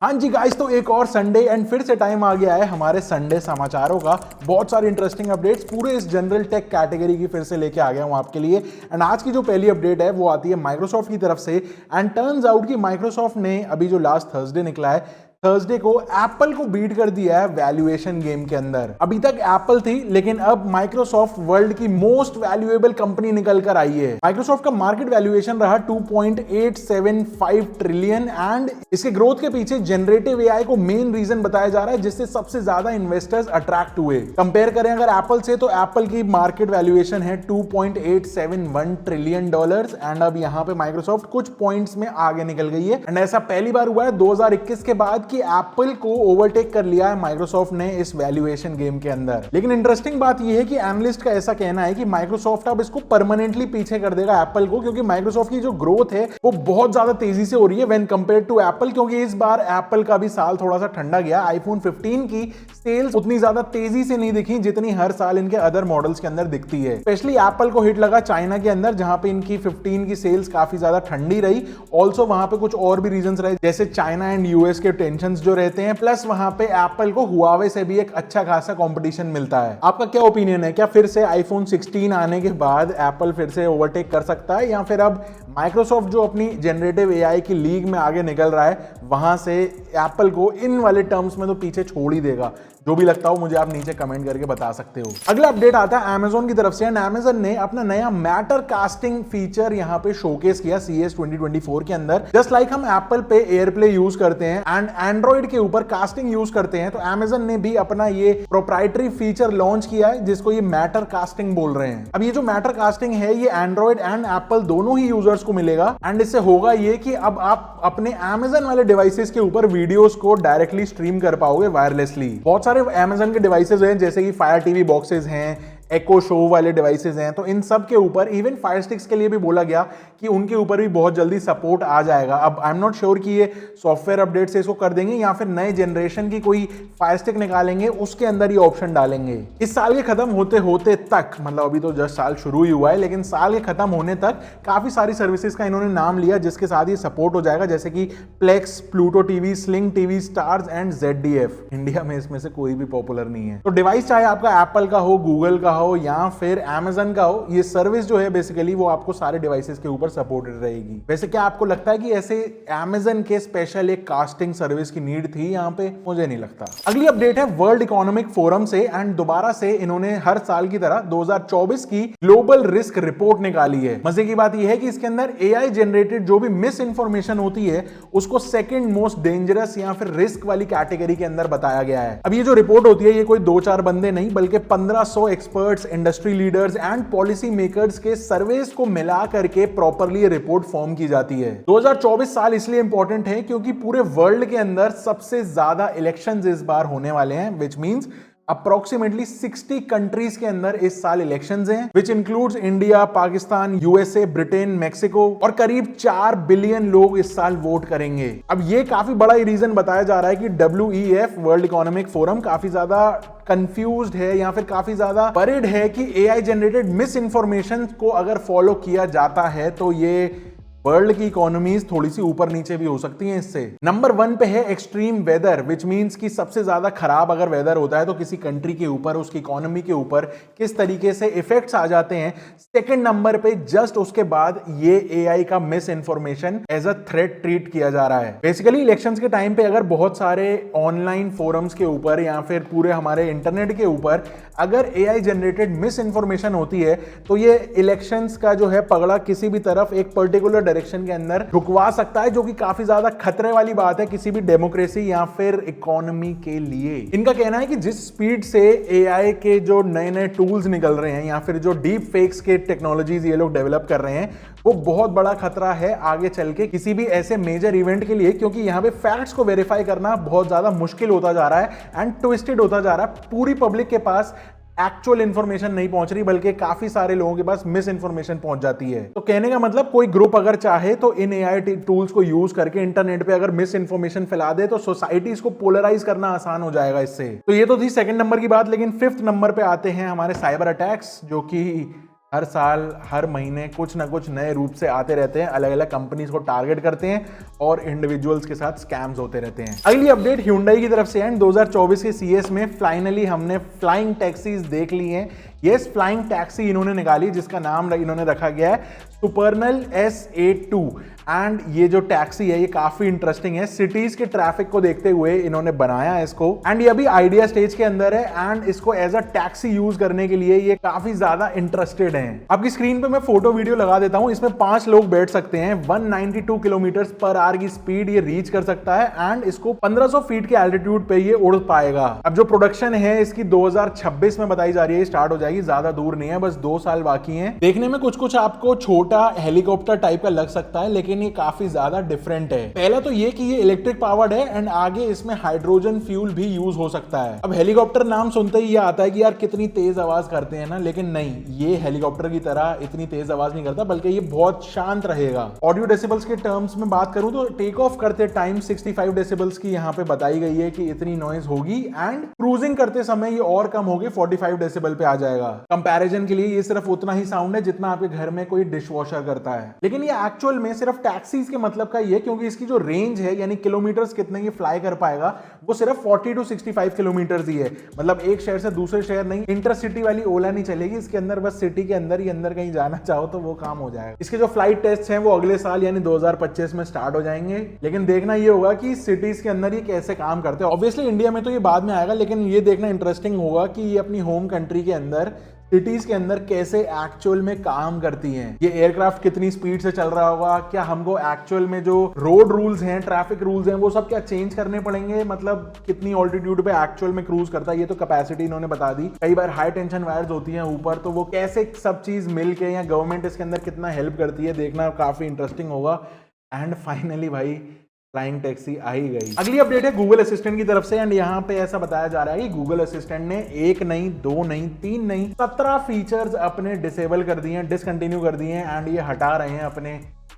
हाँ जी गाइस, तो एक और संडे एंड फिर से टाइम आ गया है हमारे संडे समाचारों का। बहुत सारी इंटरेस्टिंग अपडेट्स पूरे इस जनरल टेक कैटेगरी की फिर से लेके आ गया हूँ आपके लिए। एंड आज की जो पहली अपडेट है वो आती है माइक्रोसॉफ्ट की तरफ से। एंड टर्न्स आउट कि माइक्रोसॉफ्ट ने अभी जो लास्ट थर्सडे निकला है, थर्सडे को एप्पल को बीट कर दिया है वैल्यूएशन गेम के अंदर। अभी तक एप्पल थी, लेकिन अब माइक्रोसॉफ्ट वर्ल्ड की मोस्ट वैल्यूएबल कंपनी निकल कर आई है। माइक्रोसॉफ्ट का मार्केट वैल्यूएशन रहा 2.875 ट्रिलियन एंड इसके ग्रोथ के पीछे जनरेटिव एआई को मेन रीजन बताया जा रहा है, जिससे सबसे ज्यादा इन्वेस्टर्स अट्रैक्ट हुए। कंपेयर करें अगर एप्पल से, तो एप्पल की मार्केट वैल्यूएशन है 2.871 ट्रिलियन डॉलर्स एंड अब यहां पे माइक्रोसॉफ्ट कुछ पॉइंट्स में आगे निकल गई है। एंड ऐसा पहली बार हुआ है 2021 के बाद कि एप्पल को ओवरटेक कर लिया है माइक्रोसॉफ्ट ने इस वैल्यूएशन गेम के अंदर। लेकिन इंटरेस्टिंग बात यह है कि एनालिस्ट का ऐसा कहना है कि माइक्रोसॉफ्ट अब इसको परमानेंटली पीछे कर देगा एप्पल को, क्योंकि माइक्रोसॉफ्ट की जो ग्रोथ है वो बहुत ज्यादा तेजी से हो रही है व्हेन कंपेयर टू एप्पल। क्योंकि इस बार एप्पल का भी साल थोड़ा सा ठंडा गया। आईफोन 15 की सेल्स उतनी ज्यादा तेजी से नहीं दिखी जितनी हर साल इनके अदर मॉडल्स के अंदर दिखती है। स्पेशली एप्पल को हिट लगा चाइना के अंदर, जहां पे इनकी 15 की सेल्स काफी ज्यादा ठंडी रही। ऑल्सो वहां पे कुछ और भी रीजंस रहे, जैसे चाइना एंड यूएस के टेंशंस जो रहते हैं, प्लस वहां पे एप्पल को हुआवे से भी एक अच्छा खासा कंपटीशन मिलता है। आपका क्या ओपिनियन है? क्या फिर से आईफोन 16 आने के बाद एप्पल फिर से ओवरटेक कर सकता है, या फिर अब माइक्रोसॉफ्ट जो अपनी जनरेटिव एआई की लीग में आगे निकल रहा है वहां से एप्पल को इन वाले टर्म्स में तो पीछे छोड़ ही देगा? जो भी लगता हो मुझे आप नीचे कमेंट करके बता सकते हो। अगला अपडेट आता है Amazon की तरफ से। एंड Amazon ने अपना नया मैटर कास्टिंग फीचर यहां पे शोकेस किया CES 2024 के अंदर। जस्ट लाइक हम एप्पल पे एयरप्ले यूज करते हैं एंड एंड्रॉइड के ऊपर कास्टिंग यूज करते हैं, तो Amazon ने भी अपना ये प्रोप्राइटरी फीचर लॉन्च किया है, जिसको ये मैटर कास्टिंग बोल रहे हैं। अब ये जो मैटर कास्टिंग है ये एंड्रॉइड एंड एप्पल दोनों ही यूजर्स को मिलेगा। एंड इससे होगा ये कि अब आप अपने Amazon वाले डिवाइसेस के ऊपर वीडियोस को डायरेक्टली स्ट्रीम कर पाओगे वायरलेसली। बहुत सारे Amazon के डिवाइसेस हैं, जैसे कि फायर टीवी बॉक्सेस हैं, एको शो वाले डिवाइसेस हैं, तो इन सब के ऊपर, इवन फायर स्टिक्स के लिए भी बोला गया कि उनके ऊपर भी बहुत जल्दी सपोर्ट आ जाएगा। अब आई एम नॉट श्योर कि ये सॉफ्टवेयर अपडेट से इसको कर देंगे या फिर नए जनरेशन की कोई फायर स्टिक निकालेंगे उसके अंदर ये ऑप्शन डालेंगे। इस साल के खत्म होते होते तक, मतलब अभी तो जस्ट साल शुरू ही हुआ है, लेकिन साल के खत्म होने तक काफी सारी सर्विसेज का इन्होंने नाम लिया जिसके साथ ये सपोर्ट हो जाएगा, जैसे कि Plex, Pluto TV, Sling TV, Stars and ZDF। India में इसमें से कोई भी पॉपुलर नहीं है। तो डिवाइस चाहे आपका एप्पल का हो, गूगल का हो या फिर Amazon का हो, ये सर्विस जो है बेसिकली वो आपको सारे डिवाइसेस के ऊपर सपोर्टेड रहेगी। वैसे क्या आपको लगता है कि ऐसे Amazon के स्पेशल एक कास्टिंग सर्विस की नीड थी यहाँ पे? मुझे नहीं लगता। अगली अपडेट है वर्ल्ड इकोनॉमिक फोरम से। एंड दोबारा से इन्होंने हर साल की तरह 2024 की ग्लोबल रिस्क रिपोर्ट निकाली है। मजे की बात यह है कि इसके अंदर AI जनरेटेड जो भी मिस इंफॉर्मेशन होती है उसको सेकंड मोस्ट डेंजरस या फिर रिस्क वाली कैटेगरी के अंदर बताया गया है। अब ये जो रिपोर्ट होती है ये कोई 2-4 बंदे नहीं, बल्कि 1500 experts, industry leaders and policy makers के सर्वेस को मिला करके प्रॉपरली रिपोर्ट फॉर्म की जाती है। 2024 साल इसलिए इंपॉर्टेंट है क्योंकि पूरे वर्ल्ड के अंदर सबसे ज्यादा इलेक्शंस इस बार होने वाले हैं, विच मींस अप्रोक्सीमेटली 60 कंट्रीज के अंदर इस साल इलेक्शंस हैं, which includes India, Pakistan, USA, Britain, Mexico, और करीब 4 बिलियन लोग इस साल वोट करेंगे। अब ये काफी बड़ा रीजन बताया जा रहा है कि WEF वर्ल्ड इकोनॉमिक फोरम काफी ज्यादा कंफ्यूज्ड है या फिर काफी ज्यादा वरीड है कि AI जनरेटेड मिस इंफॉर्मेशन को अगर फॉलो किया जाता है तो ये वर्ल्ड की इकोनॉमीज थोड़ी सी ऊपर नीचे भी हो सकती हैं इससे। नंबर 1 पे है एक्सट्रीम वेदर, विच मींस कि सबसे ज्यादा खराब अगर वेदर होता है तो किसी कंट्री के ऊपर, उसकी इकोनॉमी के ऊपर किस तरीके से इफेक्ट्स आ जाते हैं। सेकंड नंबर पे जस्ट उसके बाद ये AI का misinformation as a threat treat किया जा रहा है। बेसिकली इलेक्शंस के टाइम पे अगर बहुत सारे ऑनलाइन फोरम्स के ऊपर या फिर पूरे हमारे इंटरनेट के ऊपर अगर AI जनरेटेड मिस इंफॉर्मेशन होती है तो ये इलेक्शंस का जो है पगड़ा किसी भी तरफ एक पर्टिकुलर डायरेक्शन के अंदर रुकवा सकता है, जो कि काफी ज्यादा खतरे वाली बात है किसी भी डेमोक्रेसी या फिर इकोनॉमी के लिए। इनका कहना है कि जिस स्पीड से AI के जो नए नए टूल्स निकल रहे हैं या फिर जो डीप फेक्स के टेक्नोलॉजीज ये लोग डेवलप कर रहे हैं, वो बहुत बड़ा खतरा है आगे चल के किसी भी ऐसे मेजर इवेंट के लिए, क्योंकि यहाँ पे फैक्ट्स को वेरीफाई करना बहुत ज्यादा मुश्किल होता जा रहा है एंड ट्विस्टेड होता जा रहा है। पूरी पब्लिक के पास एक्चुअल इंफॉर्मेशन नहीं पहुंच रही, बल्कि काफी सारे लोगों के पास मिस इंफॉर्मेशन पहुंच जाती है। तो कहने का मतलब कोई ग्रुप अगर चाहे तो इन AI टूल्स को यूज करके इंटरनेट पे अगर मिस इंफॉर्मेशन फैला दे तो सोसाइटीज को पोलराइज करना आसान हो जाएगा इससे। तो ये तो थी सेकंड नंबर की बात, लेकिन 5th नंबर पे आते हैं हमारे साइबर अटैक्स, जो कि हर साल हर महीने कुछ ना कुछ नए रूप से आते रहते हैं, अलग अलग कंपनीज को टारगेट करते हैं और इंडिविजुअल्स के साथ स्कैम्स होते रहते हैं। अगली अपडेट Hyundai की तरफ से है। 2024 के सीएस में फाइनली हमने फ्लाइंग टैक्सीज देख ली हैं। यस, फ्लाइंग टैक्सी इन्होंने निकाली जिसका नाम इन्होंने रखा गया है सुपरनल S82 एंड ये जो टैक्सी है ये काफी इंटरेस्टिंग है। सिटीज के ट्रैफिक को देखते हुए इन्होंने बनाया इसको एंड ये अभी आइडिया स्टेज के अंदर है एंड इसको एज अ टैक्सी यूज करने के लिए ये काफी ज्यादा इंटरेस्टेड हैं। आपकी स्क्रीन पे मैं फोटो वीडियो लगा देता हूं। इसमें 5 लोग बैठ सकते हैं। 192 किलोमीटर पर आवर की स्पीड ये रीच कर सकता है एंड इसको 1500 फीट के एल्टीट्यूड पे ये उड़ पाएगा। अब जो प्रोडक्शन है इसकी 2026 में बताई जा रही है स्टार्ट हो जाएगी, ज्यादा दूर नहीं है, बस 2 साल बाकी है। देखने में कुछ कुछ आपको छोटा हेलीकॉप्टर टाइप का लग सकता है लेकिन ये काफी ज्यादा डिफरेंट है। पहला तो ये कि ये इलेक्ट्रिक पावर्ड है एंड आगे इसमें हाइड्रोजन फ्यूल भी यूज हो सकता है। अब हेलीकॉप्टर नाम सुनते ही ये आता है कि यार कितनी तेज आवाज करते हैं ना, लेकिन नहीं, ये हेलीकॉप्टर की तरह इतनी तेज आवाज नहीं करता बल्कि ये बहुत शांत रहेगा। ऑडियो डेसिबल्स के टर्म्स में बात करूं तो टेक ऑफ करते टाइम 65 डेसिबल्स की यहाँ पे बताई गई है कि इतनी नॉइज होगी एंड क्रूजिंग करते समय ये और कम होगी, 45 डेसिबल पे आ जाएगा। कंपैरिजन के लिए ये सिर्फ उतना ही साउंड है जितना आपके घर में कोई डिशवॉशर करता है, लेकिन ये एक्चुअल में सिर्फ टैक्सीज के मतलब का ही है क्योंकि इसकी जो रेंज है यानी किलोमीटर्स कितने ये फ्लाई कर पाएगा वो सिर्फ 40 to 65 किलोमीटर ही है। मतलब एक शहर से दूसरे शहर नहीं, इंटरसिटी वाली ओला नहीं चलेगी इसके अंदर, बस सिटी के अंदर ही अंदर कहीं जाना चाहो तो वो काम हो जाएगा। इसके जो फ्लाइट टेस्ट हैं वो अगले साल यानी 2025 में स्टार्ट हो जाएंगे, लेकिन देखना ये होगा कि सिटीज के अंदर ये कैसे काम करते हैं। ऑब्वियसली इंडिया में तो ये बाद में आएगा, लेकिन ये देखना इंटरेस्टिंग होगा कि ये अपनी होम कंट्री के अंदर सिटीज के अंदर कैसे एक्चुअल में काम करती हैं। ये एयरक्राफ्ट कितनी स्पीड से चल रहा होगा, क्या हमको एक्चुअल में जो रोड रूल्स हैं, ट्रैफिक रूल्स हैं, वो सब क्या चेंज करने पड़ेंगे, मतलब कितनी ऑल्टीट्यूड पे एक्चुअल में क्रूज करता है। ये तो कैपेसिटी इन्होंने बता दी। कई बार हाई टेंशन वायर्स होती हैं ऊपर, तो वो कैसे सब चीज मिल के या गवर्नमेंट इसके अंदर कितना हेल्प करती है, देखना काफी इंटरेस्टिंग होगा। एंड फाइनली भाई फ्लाइंग टैक्सी आ ही गई। अगली अपडेट है गूगल असिस्टेंट की तरफ से एंड यहाँ पे ऐसा बताया जा रहा है कि गूगल असिस्टेंट ने 1 नहीं 2 नहीं 3 नहीं 17 फीचर्स अपने डिसेबल कर दिए हैं, डिसकंटिन्यू कर दिए हैं एंड ये हटा रहे हैं अपने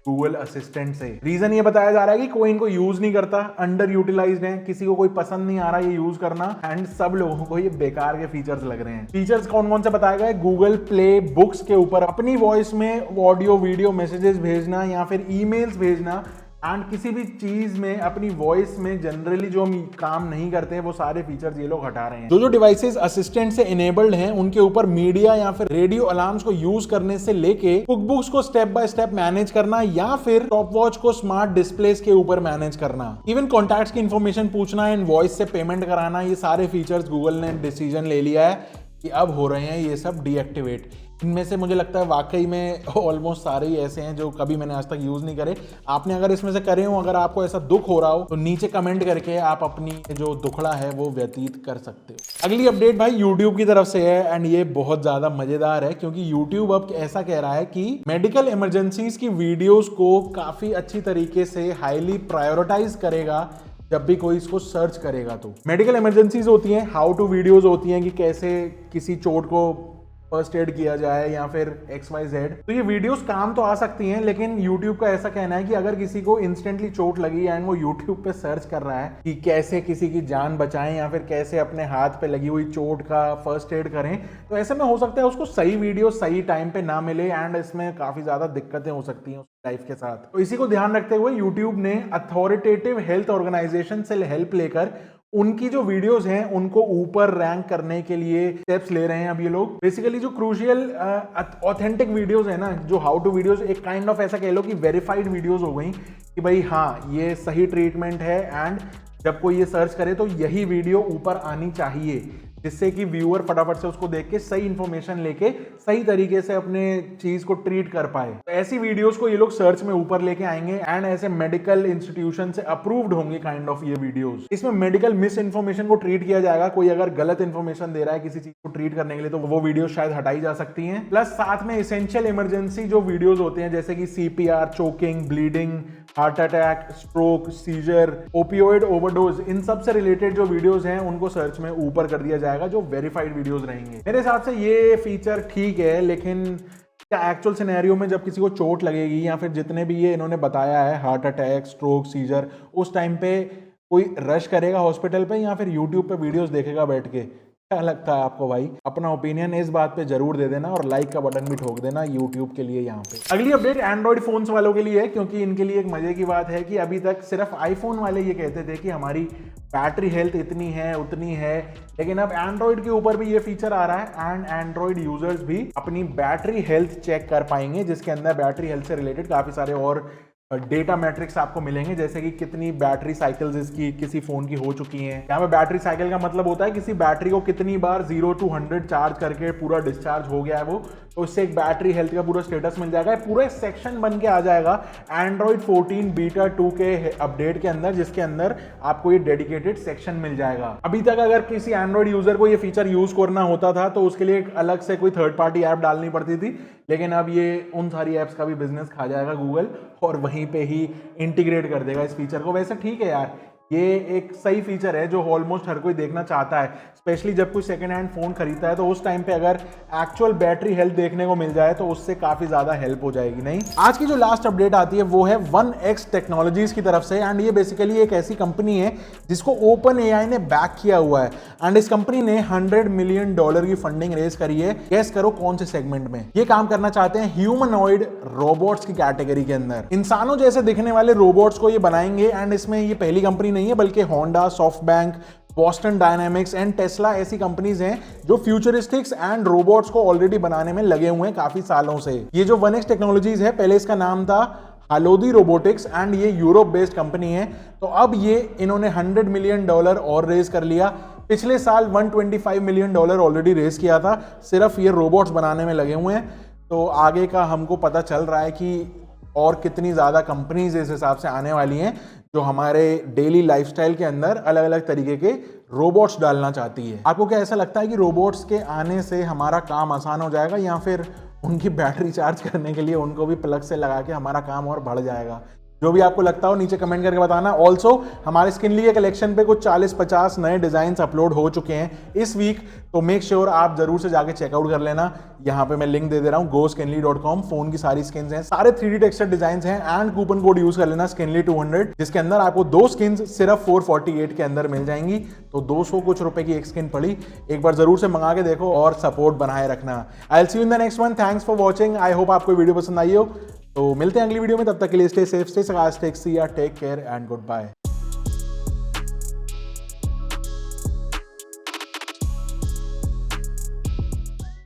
गूगल असिस्टेंट से। रीजन ये बताया जा रहा है कि कोई इनको यूज नहीं करता, अंडर यूटिलाइज्ड है, किसी को कोई पसंद नहीं आ रहा ये यूज करना एंड सब लोगों को ये बेकार के फीचर्स लग रहे हैं। फीचर्स कौन कौन से बताया गया है? गूगल प्ले बुक्स के ऊपर अपनी वॉइस में ऑडियो वीडियो मैसेजेस भेजना या फिर ईमेल्स भेजना एंड किसी भी चीज में अपनी वॉइस में जनरली जो हम काम नहीं करते हैं वो सारे फीचर्स ये लोग हटा रहे हैं। जो डिवाइसेस असिस्टेंट से इनेबल्ड हैं उनके ऊपर मीडिया या फिर रेडियो अलार्म्स को यूज करने से लेके कुकबुक्स को स्टेप बाय स्टेप मैनेज करना या फिर टॉप वॉच को स्मार्ट डिस्प्लेस के ऊपर मैनेज करना, इवन कॉन्टैक्ट्स की इंफॉर्मेशन पूछना एंड वॉइस से पेमेंट कराना, ये सारे फीचर्स गूगल ने डिसीजन ले लिया है कि अब हो रहे हैं ये सब डीएक्टिवेट। इनमें से मुझे लगता है वाकई में ऑलमोस्ट सारे ही ऐसे हैं जो कभी मैंने आज तक यूज नहीं करे। आपने अगर इसमें से करे हो, अगर आपको ऐसा दुख हो रहा हो तो नीचे कमेंट करके आप अपनी जो दुखड़ा है वो व्यतीत कर सकते हो। अगली अपडेट भाई YouTube की तरफ से है एंड ये बहुत ज्यादा मजेदार है क्योंकि YouTube अब ऐसा कह रहा है कि मेडिकल इमरजेंसीज की वीडियोस को काफी अच्छी तरीके से हाईली प्रायोरिटाइज करेगा जब भी कोई इसको सर्च करेगा। तो मेडिकल इमरजेंसीज होती हैं, हाउ टू वीडियोस होती हैं कि कैसे किसी चोट को फर्स्ट एड किया जाए या फिर XYZ, तो ये वीडियोस काम तो आ सकती हैं, लेकिन YouTube का ऐसा कहना है कि अगर किसी को इंस्टेंटली चोट लगी एंड वो YouTube पे सर्च कर रहा है कि कैसे किसी की जान बचाएं या फिर कैसे अपने हाथ पे लगी हुई चोट का फर्स्ट एड करें, तो ऐसे में हो सकता है उसको सही वीडियो सही टाइम पे ना मिले एंड इसमें काफी ज्यादा दिक्कतें हो सकती हैं लाइफ के साथ। तो इसी को ध्यान रखते हुए YouTube ने अथॉरिटेटिव हेल्थ ऑर्गेनाइजेशन से हेल्प लेकर उनकी जो वीडियोस हैं उनको ऊपर रैंक करने के लिए स्टेप्स ले रहे हैं अब ये लोग। बेसिकली जो क्रूशियल ऑथेंटिक वीडियोस है ना, जो हाउ टू वीडियोस, एक काइंड ऑफ ऐसा कह लो कि वेरीफाइड वीडियोस हो गई कि भाई हाँ ये सही ट्रीटमेंट है एंड जब कोई ये सर्च करे तो यही वीडियो ऊपर आनी चाहिए, जिससे कि व्यूअर फटाफट से उसको देख के सही इंफॉर्मेशन लेके सही तरीके से अपने चीज को ट्रीट कर पाए। तो ऐसी वीडियोस को ये लोग सर्च में ऊपर लेके आएंगे एंड ऐसे मेडिकल इंस्टीट्यूशन से अप्रूव्ड होंगे काइंड ऑफ ये वीडियोस। इसमें मेडिकल मिस इन्फॉर्मेशन को ट्रीट किया जाएगा। कोई अगर गलत इन्फॉर्मेशन दे रहा है किसी चीज को ट्रीट करने के लिए तो वो वीडियो शायद हटाई जा सकती हैं। प्लस साथ में एसेंशियल इमरजेंसी जो वीडियोज होते हैं जैसे कि CPR, choking, bleeding, heart attack, stroke, seizure, opioid overdose, इन सब से रिलेटेड जो वीडियोस हैं उनको सर्च में ऊपर कर दिया जाएगा, जो वेरीफाइड वीडियोस रहेंगे। मेरे हिसाब से ये फीचर ठीक है, लेकिन क्या एक्चुअल सिनेरियो में जब किसी को चोट लगेगी या फिर जितने भी ये इन्होंने बताया है हार्ट अटैक, स्ट्रोक, सीजर, उस टाइम पे कोई रश करेगा हॉस्पिटल पे या फिर यूट्यूब पे वीडियोस देखेगा बैठ के? क्या लगता है आपको भाई? अपना ओपिनियन इस बात पे जरूर दे देना और लाइक का बटन भी ठोक देना यूट्यूब के लिए। यहाँ पे अगली अपडेट एंड्रॉइड फोन्स वालों के लिए है, क्योंकि इनके लिए एक मजे की बात है कि अभी तक सिर्फ आईफोन वाले ये कहते थे कि हमारी बैटरी हेल्थ इतनी है उतनी है, लेकिन अब एंड्रॉइड के ऊपर भी ये फीचर आ रहा है एंड एंड्रॉइड यूजर्स भी अपनी बैटरी हेल्थ चेक कर पाएंगे, जिसके अंदर बैटरी हेल्थ से रिलेटेड काफी सारे और डेटा मैट्रिक्स आपको मिलेंगे, जैसे कि कितनी बैटरी साइकिल्स इसकी किसी फोन की हो चुकी हैं। यहाँ पे बैटरी साइकिल का मतलब होता है किसी बैटरी को कितनी बार 0 to 100 चार्ज करके पूरा डिस्चार्ज हो गया है वो, तो इससे एक बैटरी हेल्थ का पूरा स्टेटस मिल जाएगा। पूरा एक सेक्शन बन के आ जाएगा एंड्रॉइड 14 बीटा 2 के अपडेट के अंदर, जिसके अंदर आपको ये डेडिकेटेड सेक्शन मिल जाएगा। अभी तक अगर किसी एंड्रॉइड यूजर को ये फीचर यूज करना होता था तो उसके लिए एक अलग से कोई थर्ड पार्टी ऐप डालनी पड़ती थी, लेकिन अब ये उन सारी ऐप्स का भी बिजनेस खा जाएगा गूगल और वहीं पे ही इंटीग्रेट कर देगा इस फीचर को। वैसे ठीक है यार, ये एक सही फीचर है जो ऑलमोस्ट हर कोई देखना चाहता है, स्पेशली जब कोई सेकंड हैंड फोन खरीदता है तो उस टाइम पे अगर एक्चुअल बैटरी हेल्थ देखने को मिल जाए तो उससे काफी ज्यादा हेल्प हो जाएगी। नहीं, आज की जो लास्ट अपडेट आती है वो है 1X टेक्नोलॉजीज की तरफ से, एंड ये बेसिकली एक ऐसी कंपनी है जिसको ओपन एआई ने बैक किया हुआ है, एंड इस कंपनी ने $100 मिलियन की फंडिंग रेज करी है। गेस करो कौन से सेगमेंट में ये काम करना चाहते हैं? ह्यूमनॉइड रोबोट्स की कैटेगरी के अंदर इंसानों जैसे दिखने वाले रोबोट्स को ये बनाएंगे, एंड इसमें ये पहली कंपनी नहीं है बल्कि Honda, SoftBank, Boston dynamics and Tesla ऐसी कंपनीज हैं जो फ्यूचरिस्टिक्स एंड रोबोट्स को ऑलरेडी बनाने में लगे हुए हैं काफी सालों से। ये जो 1X टेक्नोलॉजीज है, पहले इसका नाम था हालोदी रोबोटिक्स एंड ये यूरोप बेस्ड कंपनी है। तो अब ये इन्होंने $100 मिलियन और रेज कर लिया। पिछले साल $125 मिलियन ऑलरेडी रेज किया था, सिर्फ ये रोबोट्स बनाने में लगे हुए हैं। तो आगे का हमको पता चल रहा है कि और कितनी ज्यादा कंपनीज इस हिसाब से आने वाली हैं जो हमारे डेली लाइफस्टाइल के अंदर अलग अलग तरीके के रोबोट्स डालना चाहती है। आपको क्या ऐसा लगता है कि रोबोट्स के आने से हमारा काम आसान हो जाएगा, या फिर उनकी बैटरी चार्ज करने के लिए उनको भी प्लग से लगा के हमारा काम और बढ़ जाएगा? जो भी आपको लगता हो नीचे कमेंट करके बताना। ऑल्सो हमारे स्किनली के कलेक्शन पे कुछ 40-50 नए डिजाइन अपलोड हो चुके हैं इस वीक, तो मेक श्योर आप जरूर से जाके चेकआउट कर लेना। यहाँ पे मैं लिंक दे दे रहा हूँ goskinly.com। फोन की सारी स्किन्स हैं, सारे 3D टेक्सचर डिजाइन हैं, एंड कूपन कोड यूज कर लेना skinly200, जिसके अंदर आपको 2 स्किन्स सिर्फ 448 के अंदर मिल जाएंगी। तो 200 कुछ रुपए की एक स्किन पड़ी, एक बार जरूर से मंगा के देखो और सपोर्ट बनाए रखना। I will see you in the next one. Thanks for watching. I hope आपको वीडियो पसंद आई हो। तो मिलते हैं अगली वीडियो में, तब तक के लिए stay safe, stay take care and good bye.